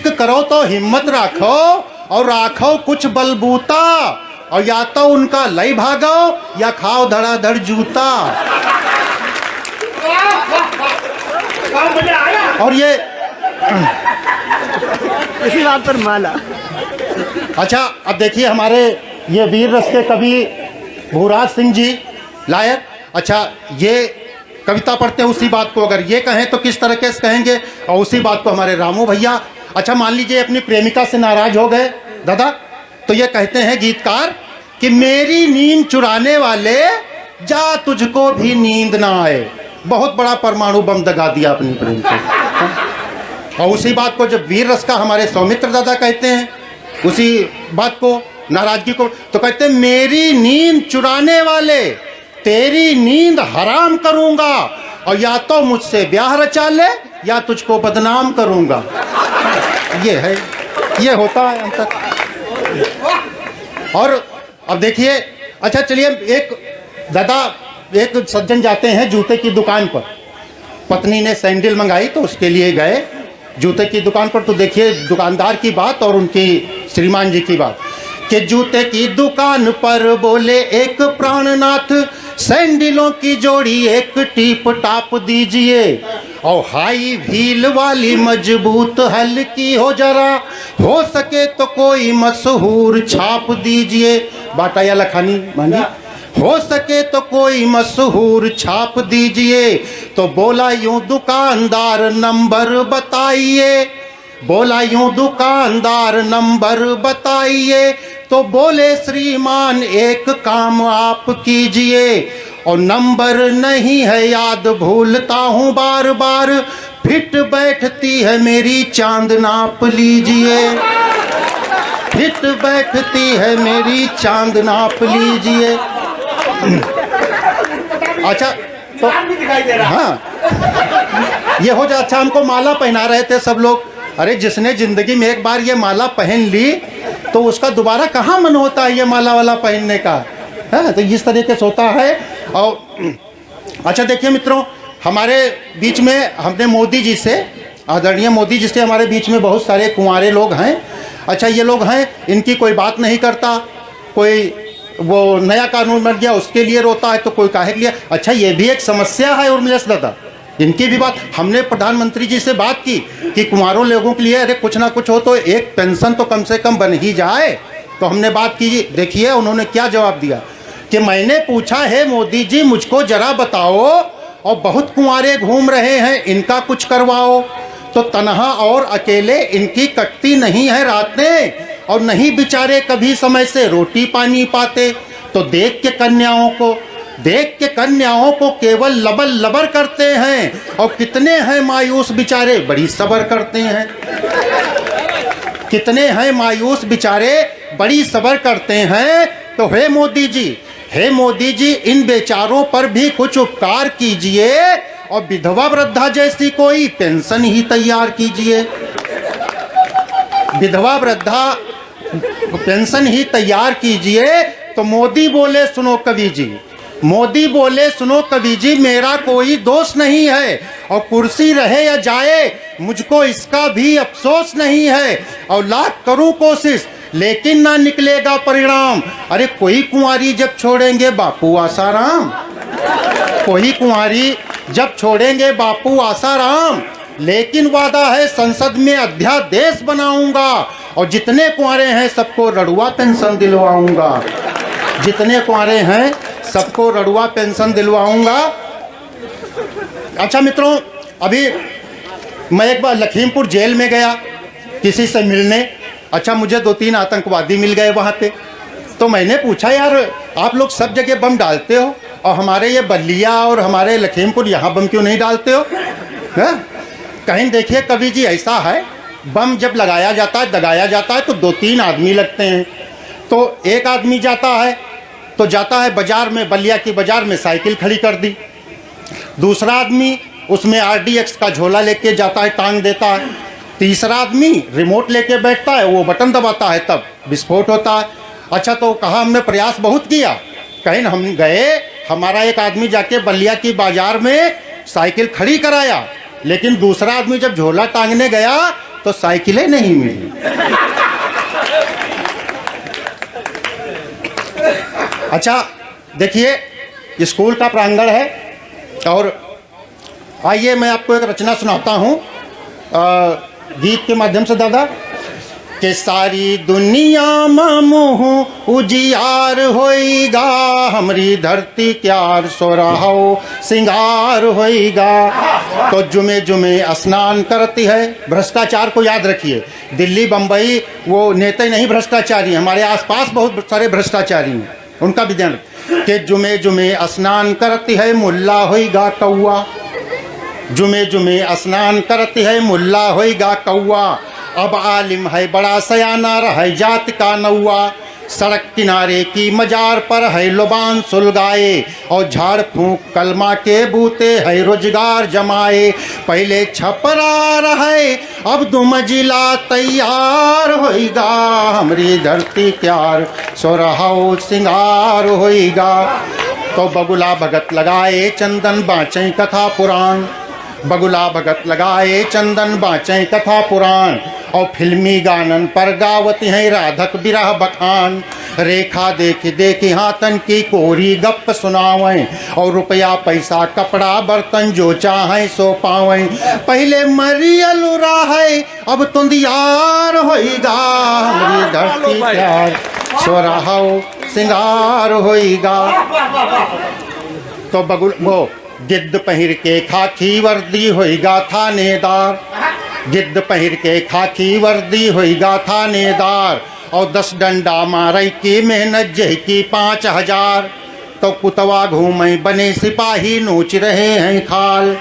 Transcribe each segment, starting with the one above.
ठीक करो तो हिम्मत राखो और राखो कुछ बलबूता, और या तो उनका लई भागो या खाओ धड़ाधड़ जूता। और ये इसी बात पर माला। अच्छा, अब देखिए हमारे ये वीर रस के कवि भूराज सिंह जी लायक, अच्छा ये कविता पढ़ते हैं उसी बात को अगर ये कहें तो किस तरीके से कहेंगे, और उसी बात को हमारे रामू भैया, अच्छा मान लीजिए अपनी प्रेमिका से नाराज हो गए दादा, तो ये कहते हैं गीतकार कि मेरी नींद चुराने वाले जा तुझको भी नींद ना आए। बहुत बड़ा परमाणु बम दगा दिया अपनी प्रेम को। और उसी बात को जब वीर रस का हमारे सौमित्र दादा कहते हैं उसी बात को, नाराजगी को, तो कहते हैं मेरी नींद चुराने वाले तेरी नींद हराम करूंगा, और या तो मुझसे ब्याह रचा ले या तुझको बदनाम करूंगा। ये है, ये होता है अंतर। और अब देखिए, अच्छा चलिए, एक दादा एक सज्जन जाते हैं जूते की दुकान पर, पत्नी ने सैंडल मंगाई तो उसके लिए गए जूते की दुकान पर, तो देखिए दुकानदार की बात और उनकी श्रीमान जी की बात कि जूते की दुकान पर बोले एक प्राणनाथ, सैंडलों की जोड़ी एक टीप टाप दीजिए, और हाई व्हील वाली मजबूत हल्की हो जरा, हो सके तो कोई मशहूर छाप दीजिए। बाटा या लखानी मांगी, हो सके तो कोई मशहूर छाप दीजिए। तो बोला यूं दुकानदार नंबर बताइए, बोला यूं दुकानदार नंबर बताइए, तो बोले श्रीमान एक काम आप कीजिए, और नंबर नहीं है याद भूलता हूँ बार बार, फिट बैठती है मेरी चांद नाप लीजिए, फिट बैठती है मेरी चांद नाप लीजिए। अच्छा तो हाँ ये हो जा। अच्छा हमको माला पहना रहे थे सब लोग, अरे जिसने जिंदगी में एक बार ये माला पहन ली तो उसका दोबारा कहाँ मन होता है ये माला वाला पहनने का, है तो इस तरीके से होता है। और अच्छा देखिए मित्रों, हमारे बीच में हमने मोदी जी से, आदरणीय मोदी जी से हमारे बीच में बहुत सारे कुंवारे लोग हैं। अच्छा ये लोग हैं, इनकी कोई बात नहीं करता, कोई वो नया कानून बन गया उसके लिए रोता है तो कोई काहे के लिए। अच्छा ये भी एक समस्या है उर्मिला दादा, इनकी भी बात हमने प्रधानमंत्री जी से बात की कि कुंवारों लोगों के लिए अरे कुछ ना कुछ हो तो एक पेंशन तो कम से कम बन ही जाए। तो हमने बात की, देखिए उन्होंने क्या जवाब दिया कि मैंने पूछा है मोदी जी मुझको जरा बताओ, और बहुत कुंवारे घूम रहे हैं इनका कुछ करवाओ, तो तनहा और अकेले इनकी कटती नहीं है रातें, और नहीं बेचारे कभी समय से रोटी पानी पाते। तो देख के कन्याओं को केवल लबल लबर करते हैं, और कितने हैं मायूस बेचारे बड़ी सबर करते हैं, कितने हैं मायूस बेचारे बड़ी सबर करते हैं। तो हे मोदी जी इन बेचारों पर भी कुछ उपकार कीजिए, और विधवा वृद्धा जैसी कोई पेंशन ही तैयार कीजिए, विधवा वृद्धा पेंशन ही तैयार कीजिए। तो मोदी बोले सुनो कवि जी, मोदी बोले सुनो कवि जी, मेरा कोई दोष नहीं है, और कुर्सी रहे या जाए मुझको इसका भी अफसोस नहीं है, और लाख करूं कोशिश लेकिन ना निकलेगा परिणाम। अरे कोई कुंवारी जब छोड़ेंगे बापू आसाराम, कोई कुंवारी जब छोड़ेंगे बापू आसाराम, लेकिन वादा है संसद में अध्यादेश बनाऊंगा, और जितने कुंवारे हैं सबको रड़ुआ पेंशन दिलवाऊंगा, जितने कुंवारे हैं सबको रड़ुआ पेंशन दिलवाऊंगा। अच्छा मित्रों, अभी मैं एक बार लखीमपुर जेल में गया किसी से मिलने। अच्छा मुझे 2-3 आतंकवादी मिल गए वहाँ पे, तो मैंने पूछा यार आप लोग सब जगह बम डालते हो और हमारे ये बल्लिया और हमारे लखीमपुर यहाँ बम क्यों नहीं डालते हो? है? कहीं देखिए कवि जी ऐसा है, बम जब लगाया जाता है दगाया जाता है तो 2-3 आदमी लगते हैं। तो एक आदमी जाता है बाजार में, बल्लिया की बाजार में साइकिल खड़ी कर दी, दूसरा आदमी उसमें RDX का झोला लेके जाता है, टांग देता है, तीसरा आदमी रिमोट लेके बैठता है, वो बटन दबाता है तब विस्फोट होता है। अच्छा तो कहा हमने प्रयास बहुत किया, कहीं हम गए, हमारा एक आदमी जाके बल्लिया की बाजार में साइकिल खड़ी कराया, लेकिन दूसरा आदमी जब झोला टांगने गया तो साइकिलें नहीं मिली। अच्छा देखिए स्कूल का प्रांगण है और आइए मैं आपको एक रचना सुनाता हूँ गीत के माध्यम से दादा कि सारी दुनिया मोह उजियार होइगा हमरी धरती क्यार सोराहो सिंगार होइगा। तो जुमे जुमे स्नान करती है। भ्रष्टाचार को याद रखिए, दिल्ली बम्बई वो नेता नहीं भ्रष्टाचारी, हमारे आसपास बहुत सारे भ्रष्टाचारी हैं, उनका भी ध्यान कि जुमे जुमे स्नान करती है मुल्ला होइगा कौआ। जुमे जुमे स्नान करती है मुल्ला होइगा कौआ। अब आलिम है बड़ा सयाना रहे जात का नौआ। सड़क किनारे की मजार पर है लुबान सुलगाए और झाड़ फूंक कलमा के बूते है रोजगार जमाए। पहले छपरा रहे अब दो मंजिला तैयार होइगा हमरी धरती क्यार सोरहाओ सिंगार होइगा। तो बगुला भगत लगाए चंदन बाँचें कथा पुराण। बगुला भगत लगाए चंदन बाँचें कथा पुराण। और फिल्मी गानन पर गावत हैं राधक बिरह बखान। रेखा देख देख हाथन की कोरी गप सुनावें और रुपया पैसा कपड़ा बर्तन जो चाहें सो पावें। पहले मरियलुरा है अब तुंदियार होइगा हमरी धरती प्यार सोराहो सिंगार होइगा। तो बगुल वो गिद्ध पहिर के खाकी वर्दी होइगा थानेदार। गिद्ध पहिर के खाकी वर्दी होइगा थानेदार। और 10 डंडा मारे की मेहनत जह की 5000। तो कुतवा घूमे बने सिपाही नोच रहे हैं खाल।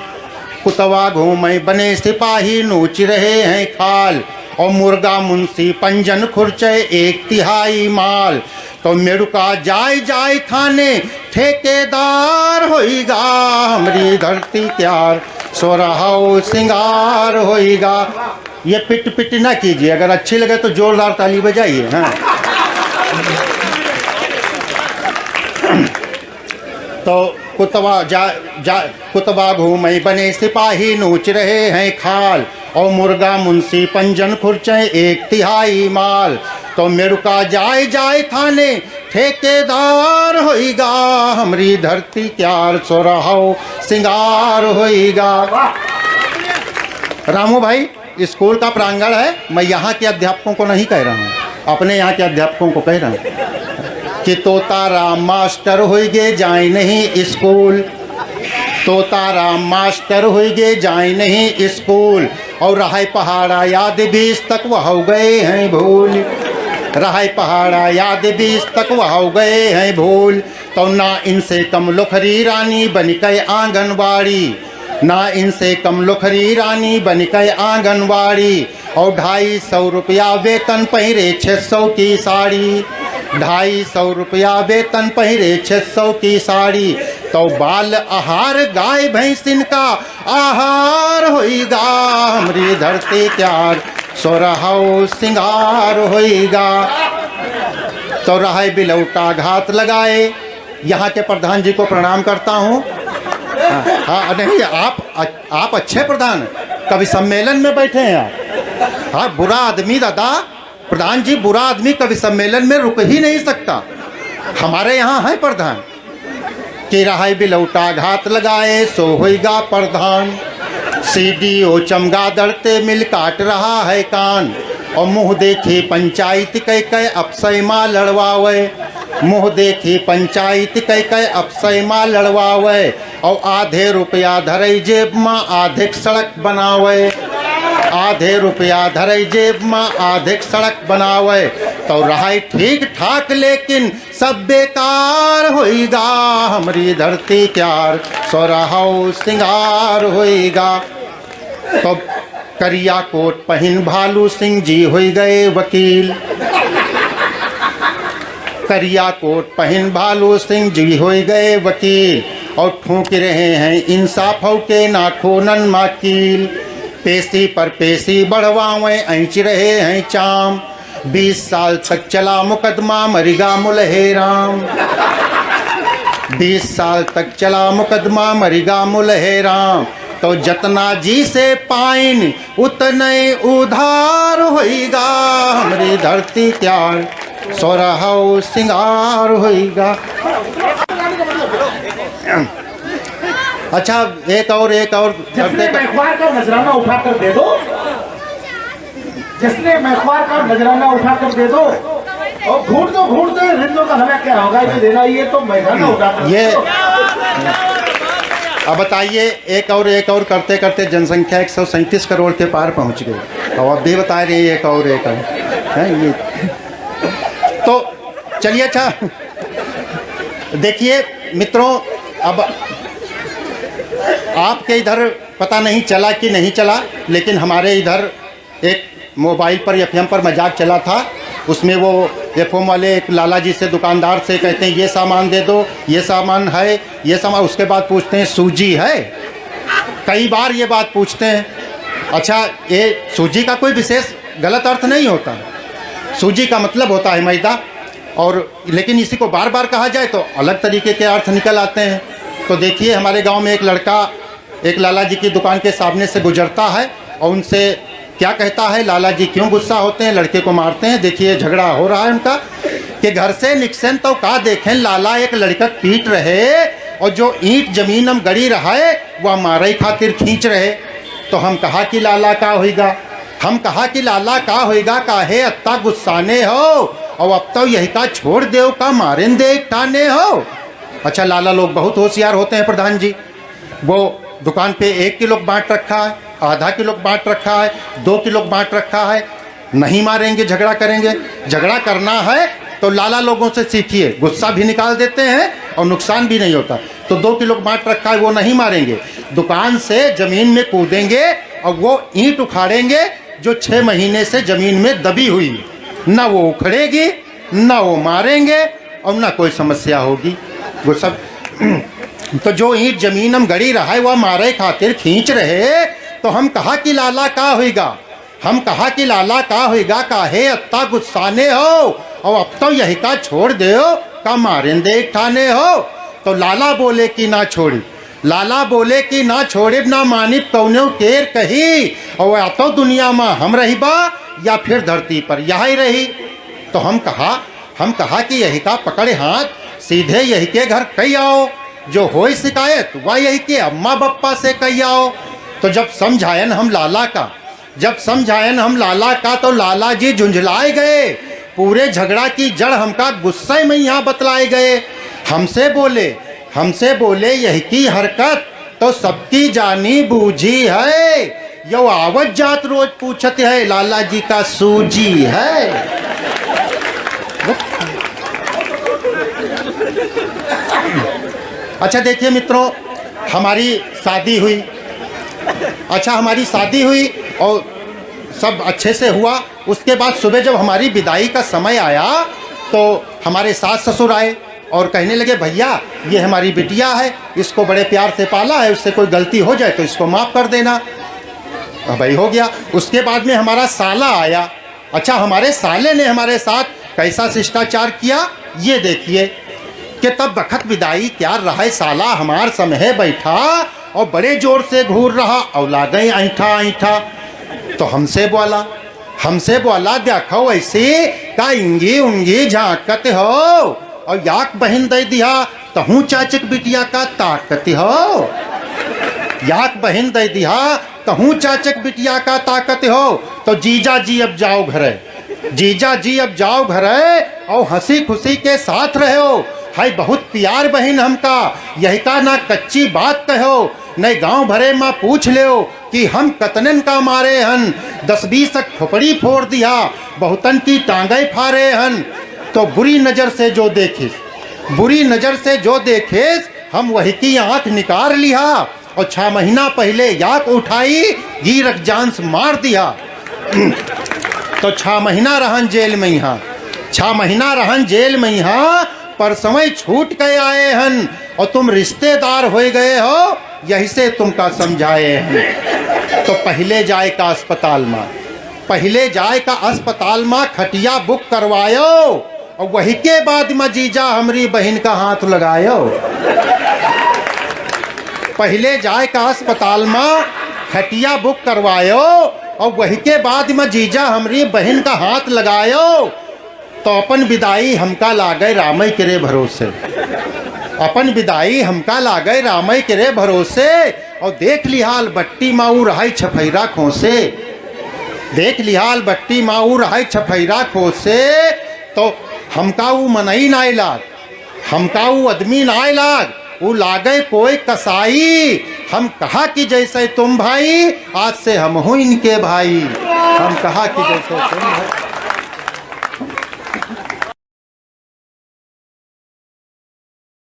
कुतवा घूमे बने सिपाही नोच रहे हैं खाल। और मुर्गा मुंशी पंजन खुर्चे 1/3 माल। तो मेड़ुका जाय जाय थाने ठेकेदार होइगा हमरी धरती क्यार सोराहो सिंगार होइगा। ये पिट पिट ना कीजिए, अगर अच्छी लगे तो जोरदार ताली बजाइए। हाँ तो कुतवा घूमे बने सिपाही नोच रहे हैं खाल। और मुर्गा मुंशी पंजन खुर्चे 1/3 माल। तो मेड़ुका जाय जाय थाने ठेकेदार होइगा हमरी धरती क्यार सोराहो सिंगार होइगा। रामू भाई स्कूल का प्रांगण है, मैं यहाँ के अध्यापकों को नहीं कह रहा हूँ, अपने यहाँ के अध्यापकों को कह रहा हूँ कि तोता राम मास्टर होइगे जाए नहीं स्कूल। तोता राम मास्टर होइगे जाए नहीं स्कूल। और रहाय पहाड़ा याद 20 तक वह हो गए हैं भूल। रहाय पहाड़ा याद 20 तक वह हो गए हैं भूल। तो ना इनसे कम लोखरी रानी बन के आंगनवाड़ी। ना इनसे कम लोखरी रानी बन के आंगनवाड़ी। और 250 रुपया वेतन पहिरे 600 की साड़ी। 250 रुपया वेतन पहिरे 600 की साड़ी। तो बाल आहार गाय भैंसिन का आहार होइगा हमरी धरती क्यार सोराहो सिंगार होइगा। तो रहाय बिलौटा घात लगाए। यहाँ के प्रधान जी को प्रणाम करता हूँ। हाँ नहीं आप अच्छे प्रधान, कभी सम्मेलन में बैठे हैं आप। हाँ बुरा आदमी दादा, प्रधान जी बुरा आदमी कभी सम्मेलन में रुक ही नहीं सकता। हमारे यहाँ है प्रधान कि रहाय बिलौटा घात लगाए सो होइगा प्रधान। CDO चमगादड़ ते मिल काट रहा है कान। और मुँह देखी पंचायत कह अपसय माँ लड़वावे। मुँह देखी पंचायत कह अपसय माँ लड़वावे। और आधे रुपया धरई जेब माँ आधे सड़क बनावे। आधे रुपया धरई जेब माँ आधे सड़क बनावे। तो रहाई ठीक ठाक लेकिन सब बेकार होइगा हमरी धरती क्यार सोराहो सिंगार होइगा। तो करिया कोट पहिन भालू सिंह जी हो गए वकील। करिया कोट पहिन भालू सिंह जी हो गए वकील। और ठूक रहे हैं इंसाफ के नाखूनन माकील। पेशी पर पेशी बढ़वावें ऐंच रहे हैं चाम। 20 साल तक चला मुकदमा मरिगा मुलहेराम। 20 साल तक चला मुकदमा मरिगा मुलहेराम। तो जतना जी से पाइन उतने उधार होइगा, हमरी धरती त्यार सोरहौ सिंगार होइगा। अच्छा एक और जिसने मैखवार का नजराना उठा कर दे दो, जिसने मैखवार का नजराना उठा कर दे दो, और घूट दो रिंदों का हमें क्या होगा ये देना, ये तो मैदाना उठा कर ये अब बताइए एक और करते करते जनसंख्या 137 करोड़ के पार पहुंच गई, और अब भी बता रही है एक और है ये। तो चलिए अच्छा देखिए मित्रों, अब आपके इधर पता नहीं चला कि नहीं चला, लेकिन हमारे इधर एक मोबाइल पर एफएम पर मजाक चला था। उसमें वो एफएम वाले एक लाला जी से दुकानदार से कहते हैं ये सामान दे दो, ये सामान है, ये सामान, उसके बाद पूछते हैं सूजी है। कई बार ये बात पूछते हैं। अच्छा ये सूजी का कोई विशेष गलत अर्थ नहीं होता, सूजी का मतलब होता है मैदा, और लेकिन इसी को बार बार कहा जाए तो अलग तरीके के अर्थ निकल आते हैं। तो देखिए हमारे गांव में एक लड़का एक लाला जी की दुकान के सामने से गुजरता है और उनसे क्या कहता है, लाला जी क्यों गुस्सा होते हैं, लड़के को मारते हैं। देखिए झगड़ा हो रहा है उनका कि घर से निकसन तो का देखें लाला एक लड़का पीट रहे, और जो ईंट जमीन हम गड़ी रहा है वह मारे खातिर खींच रहे। तो हम कहा कि लाला का होएगा, हम कहा कि लाला का होएगा, काहे अत्ता गुस्साने हो, और अब तो यही का छोड़ दे का मारें दे ठाने हो। अच्छा लाला लोग बहुत होशियार होते हैं प्रधान जी, वो दुकान पे 1 किलो बांट रखा है, आधा किलो बांट रखा है, 2 किलो बांट रखा है। नहीं मारेंगे, झगड़ा करेंगे। झगड़ा करना है तो लाला लोगों से सीखिए, गुस्सा भी निकाल देते हैं और नुकसान भी नहीं होता। तो 2 किलो बांट रखा है वो नहीं मारेंगे, दुकान से ज़मीन में कूदेंगे और वो ईंट उखाड़ेंगे जो 6 महीने से ज़मीन में दबी हुई, ना वो उखड़ेगी, ना वो मारेंगे और ना कोई समस्या होगी। वो सब तो जो ईंट जमीन हम गड़ी रहा है वह मारे खातिर खींच रहे। तो हम कहा कि लाला का होएगा, हम कहा कि लाला का होएगा, काहे अत्ता गुस्साने हो, और अब तो यही का छोड़ दे का मारें दे ठाने हो। तो लाला बोले कि ना छोड़ी, लाला बोले कि ना छोड़े ना मानिब कौनो केर कही, और या तो दुनिया में हम रही बा या फिर धरती पर यही रही। तो हम कहा कि यही का पकड़े हाथ, सीधे यही के घर कही आओ, जो होई शिकायत वह यही के अम्मा बप्पा से कही आओ। तो जब समझायन हम लाला का, तो लाला जी झुंझलाए गए, पूरे झगड़ा की जड़ हमका गुस्से में यहाँ बतलाए गए। हमसे बोले यही की हरकत तो सबकी जानी बूझी है, यो आवत जात रोज पूछते है लाला जी का सूजी है। अच्छा देखिए मित्रों, हमारी शादी हुई और सब अच्छे से हुआ। उसके बाद सुबह जब हमारी विदाई का समय आया तो हमारे सास ससुर आए और कहने लगे भैया ये हमारी बिटिया है, इसको बड़े प्यार से पाला है, उससे कोई गलती हो जाए तो इसको माफ़ कर देना। भाई हो गया। उसके बाद में हमारा साला आया। अच्छा हमारे साले ने हमारे साथ कैसा शिष्टाचार किया ये देखिए कि तब बखत विदाई क्या रहा है, साला हमार समय बैठा और बड़े जोर से घूर रहा और लागई ऐठा। तो हमसे बोला देखो ऐसे का इंगी उंगी झाँकत हो, और याक बहन दे दिया तहूँ चाचक बिटिया का ताकत हो, याक बहन दे दिया तहूँ चाचक बिटिया का ताकत हो। तो जीजा जी अब जाओ घरे और हंसी खुशी के साथ रहो, हाय बहुत प्यार बहन हमका, यही का ना कच्ची बात कहो, नहीं गांव भरे माँ पूछ लो कि हम कतनन का मारे हन, 10-20 खोपड़ी फोड़ दिया, बहुतन की टांगे फारे हन। तो बुरी नज़र से जो देखे हम वही की आँख निकाल लिया, और 6 महीना पहले याक उठाई गिरक जान से मार दिया। तो 6 महीना रहन जेल में यहाँ पर समय छूट के आए हन, और तुम रिश्तेदार हो गए हो, यही से तुमका समझाए हैं। तो पहले जाए का अस्पताल में खटिया बुक करवायो, और वही के बाद में जीजा हमारी बहन का हाथ लगायो। पहले जाए का अस्पताल में खटिया बुक करवायो और वही के बाद में जीजा हमारी बहन का हाथ लगायो तो अपन विदाई हमका लागे रामई के रे भरोसे, अपन विदाई हमका लागे रामई के रे भरोसे। और देख लिहाल बट्टी माऊ रहाई छफैरा खोसे, देख लिहाल बट्टी माऊ रहाई छफैरा खोसे। तो हमका वो मनई नाय लाग, हमका वो आदमी नाय लाग, वो लागे कोई कसाई। हम कहा कि जैसे तुम भाई आज से हम हो इनके भाई, हम कहा कि जैसे तुम भाई।